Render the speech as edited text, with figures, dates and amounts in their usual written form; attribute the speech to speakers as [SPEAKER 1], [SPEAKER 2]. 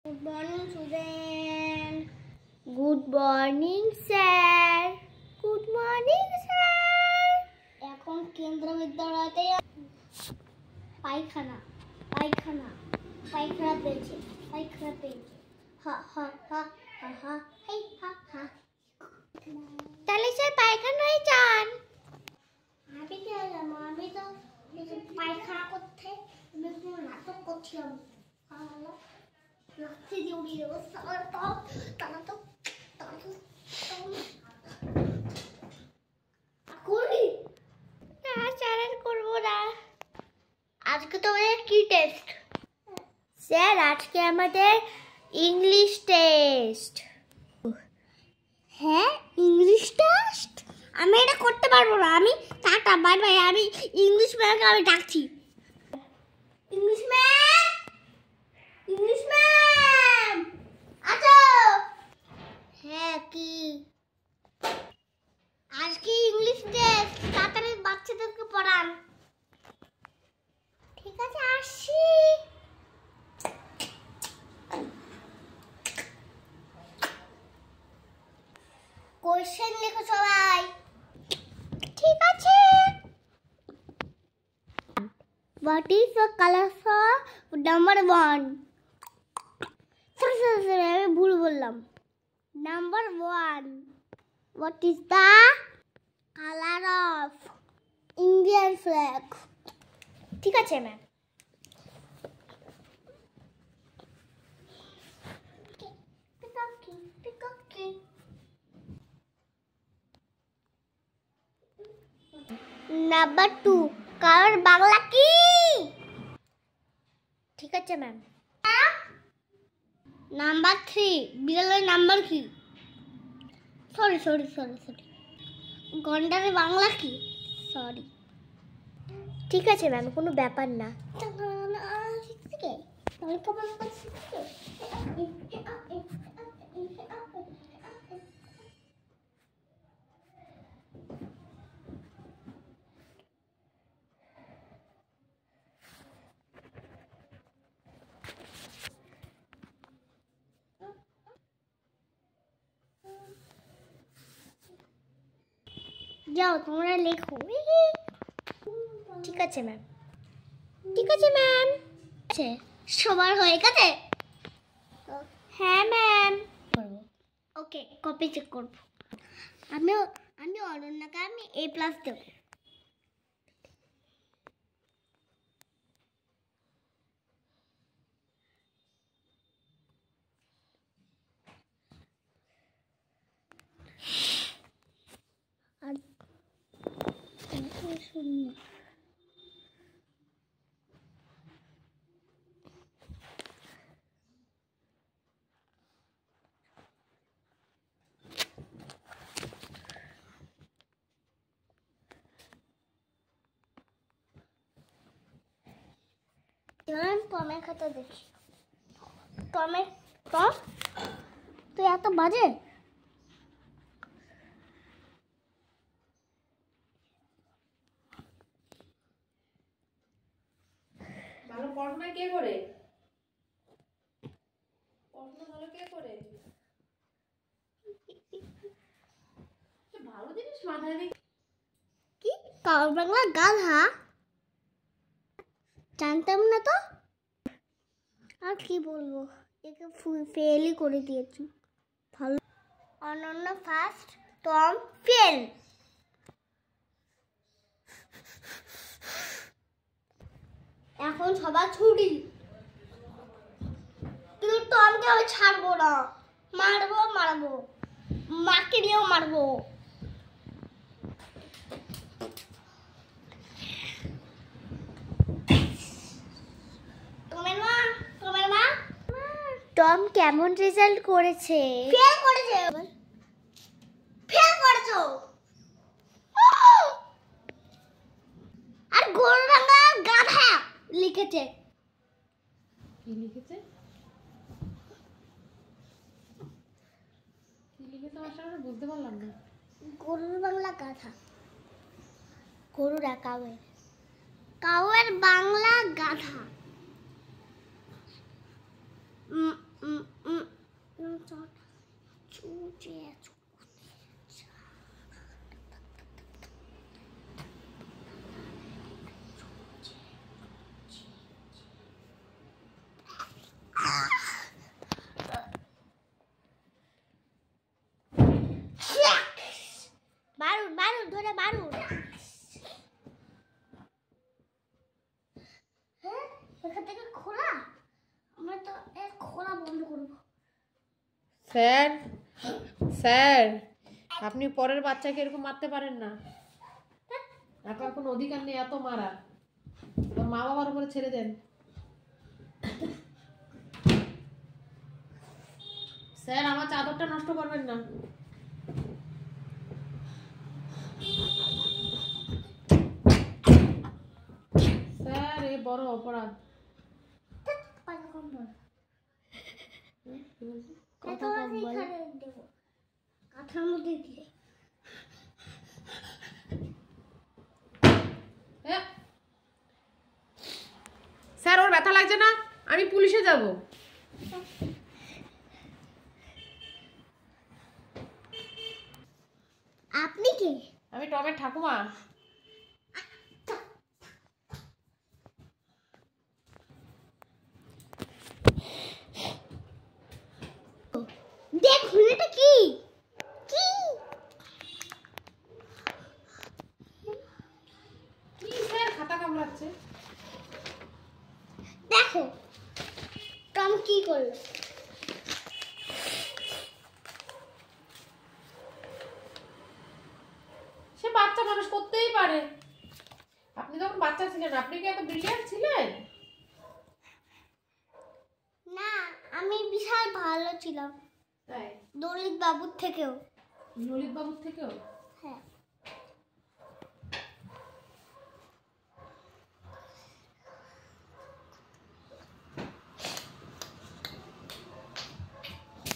[SPEAKER 1] Good morning, student. Good morning, sir. Good morning, sir. এখন কেন্দ্র বিদ্যালয়তে পায়খানা পেয়েছে হা হা হা হা হা হেই হা হা। তাহলে স্যার পায়খানায় যান। আমি কি জানলাম? আমি তো পায়খানা করতে নাটক করছিলাম। লাঠি দিয়ে উড়িয়ে দেবো। করবো না। আজকে তোমাদের কি টেস্ট? স্যার আজকে আমাদের ইংলিশ টেস্ট। হ্যাঁ, ইংলিশ টেস্ট? আমি এটা করতে পারবো না। আমি টাটা বাই বাই। আমি ইংলিশ ম্যামকে আমি ডাকছি। ইংলিশ ম্যাম আছো? হ্যাঁ, কি আজকে ইংলিশ টেস্ট, তাড়াতাড়ি বাচ্চাদেরকে পড়ান। ঠিক আছে, আসছি। কোশ্চেন লেখো সবাই। ঠিক আছে। What is the color for number 1? Sorry, আমি ভুল বললাম। Number 1. What is the color of Indian flag? ঠিক আছে ম্যাম। Number 2. কারণ বাংলা কি? ঠিক আছে ম্যাম। নাম্বার 3. বিড়ালের নাম্বার কি? সরি। গন্ডারের বাংলা কি? সরি। ঠিক আছে ম্যাম, কোনো ব্যাপার না। যাও তোমরা লেখো। ঠিক আছে ম্যাম। সবার হয়ে গেছে? হ্যাঁ ম্যাম। ওকে, কপি চেক করবো। আমি অনন্যাকে আমি A+ দেব। আর টমের খাতা দেখি। টম তুই এত বাজে?
[SPEAKER 2] ভালো পড়াশোনা কে করে? পড়াশোনা ভালো কে করে? ভালো জিনিস মাথায় রেখে
[SPEAKER 1] কি কার বাংলা গাধা? জানতাম না তো। আর কি বলবো, একে ফেলই করে দিয়েছি। ভালো। অনন্য ফার্স্ট, টম ফেল। এখন সবার ছুটি, কিন্তু টমকে আমি ছাড়বো না। মারবো মাকে নিয়েও মারবো। টম কেমন রেজাল্ট করেছে? ফেল করেছো। আর গরুরাঙ্গা গাধা লিখেছে।
[SPEAKER 2] কি লিখেছে আমরা বুঝতে পারলাম না।
[SPEAKER 1] গরুর বাংলা গাধা। কাউয়ের বাংলা গাধা। করব।
[SPEAKER 2] স্যার স্যার, আপনি পরের বাচ্চাকে এরকম মারতে পারেন না। আপনার কোনো অধিকার নেই এত মারা। ওর মা বাবার উপরে ছেড়ে দেন। স্যার, আমার চাদরটা নষ্ট করবেন না। স্যার, এ বড় অপরাধ।
[SPEAKER 1] কথা কম বল।
[SPEAKER 2] কি বলছি?
[SPEAKER 1] কথা কম বল। দেব কাঁথার মধ্যে দিয়ে।
[SPEAKER 2] স্যার, ওর ব্যথা লাগছে না? আমি পুলিশে যাব।
[SPEAKER 1] আপনি কে?
[SPEAKER 2] আমি টমের ঠাকুমা।
[SPEAKER 1] দেখুন এটা কি কি
[SPEAKER 2] কি স্যার, খাতা কামড়াচ্ছে।
[SPEAKER 1] দেখো টম কি করলো।
[SPEAKER 2] সে বাচ্চা মানুষ করতেই পারে। আপনি যখন বাচ্চা ছিলেন, আপনি কি এত ব্রিলিয়ান্ট ছিলেন?
[SPEAKER 1] না, আমি বিশাল ভালো ছিলাম
[SPEAKER 2] তাই?
[SPEAKER 1] দলিত বাবুর থেকেও।
[SPEAKER 2] ললিত বাবুর থেকেও?
[SPEAKER 1] হ্যাঁ।